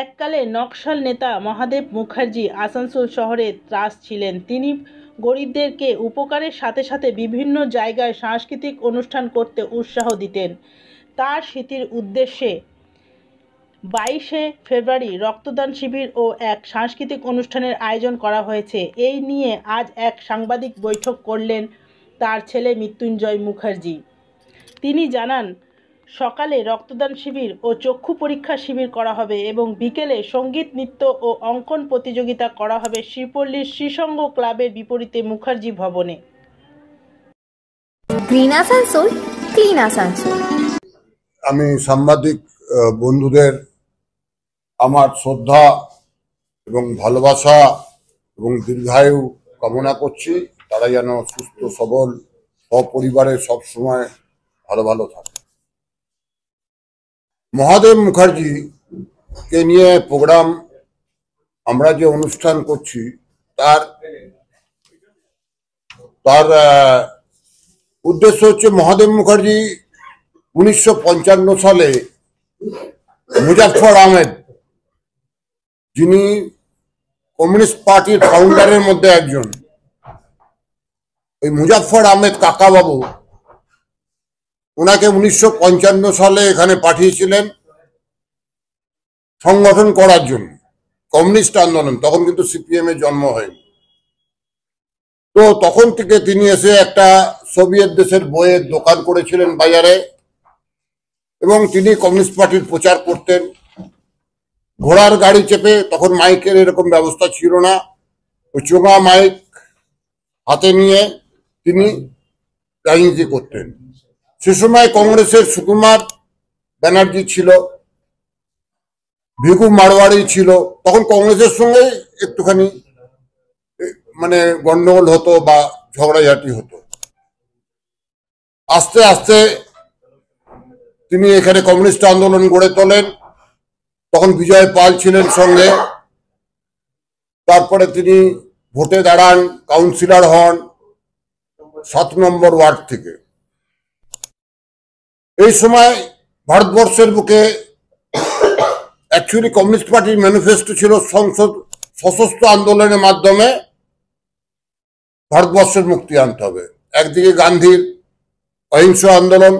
এককালে নকশাল নেতা মহাদেব মুখার্জি আসানসোল শহরে ত্রাস ছিলেন। তিনি গরিবদেরকে উপকারের সাথে সাথে বিভিন্ন জায়গায় সাংস্কৃতিক অনুষ্ঠান করতে উৎসাহ দিতেন। তার স্মৃতির উদ্দেশ্যে 22শে ফেব্রুয়ারি রক্তদান শিবির ও এক সাংস্কৃতিক অনুষ্ঠানের আয়োজন করা হয়েছে। এই নিয়ে আজ এক সাংবাদিক বৈঠক করলেন তার ছেলে মৃত্যুঞ্জয় মুখার্জি। তিনি জানান, সকালে রক্তদান শিবির ও চক্ষু পরীক্ষা শিবির করা হবে এবং বিকেলে সঙ্গীত, নৃত্য ও অঙ্কন প্রতিযোগিতা করা হবে শ্রীপল্লীর শ্রীসঙ্গ ক্লাবের বিপরীতে মুখার্জি ভবনে। Green Asansol, clean Asansol. আমি সাংবাদিক বন্ধুদের আমার শ্রদ্ধা এবং ভালোবাসা এবং দীর্ঘায়ু কামনা করছি। তারা যেন সুস্থ সবল সপরিবারে সবসময় ভালো থাকে। মহাদেব মুখার্জিকে নিয়ে প্রোগ্রাম আমরা যে অনুষ্ঠান করছি তার উদ্দেশ্য হচ্ছে মহাদেব মুখার্জি 1955 সালে মুজাফফর আহমেদ, যিনি কমিউনিস্ট পার্টির ফাউন্ডারের মধ্যে একজন, ওই মুজাফফর আহমেদ কাকাবাবু ওনাকে 1955 সালে এখানে পাঠিয়েছিলেন সংগঠন করার জন্য, কমিউনিস্ট আন্দোলন। তখন কিন্তু সিপিএম এর জন্ম হয়নি। তো তখন থেকে তিনি এসে একটা সোভিয়েত দেশের বইয়ের দোকান করেছিলেন বাজারে এবং তিনি কমিউনিস্ট পার্টির প্রচার করতেন। ঘোড়ার গাড়ি চেপে, তখন মাইকের এরকম ব্যবস্থা ছিল না, ওই চোঙা মাইক হাতে নিয়ে তিনি রাজনীতি করতেন। সে সময় কংগ্রেসের সুকুমার ব্যানার্জি ছিল, ভিগু মারওয়াড়ি ছিল। তখন কংগ্রেসের সঙ্গে একটুখানি মানে গন্ডগোল হতো বা ঝগড়াঝাটি হতো। আস্তে আস্তে তিনি এখানে কমিউনিস্ট আন্দোলন গড়ে তোলেন। তখন বিজয় পাল ছিলেন সঙ্গে। তারপরে তিনি ভোটে দাঁড়ান, কাউন্সিলর হন 7 নম্বর ওয়ার্ড থেকে। এই সময় ভারতবর্ষের বুকে অ্যাকচুয়ালি কমিউনিস্ট পার্টির ম্যানিফেস্টো ছিল সশস্ত্র আন্দোলনের মাধ্যমে ভারতবর্ষের মুক্তি আনতে হবে। একদিকে গান্ধীর অহিংস আন্দোলন,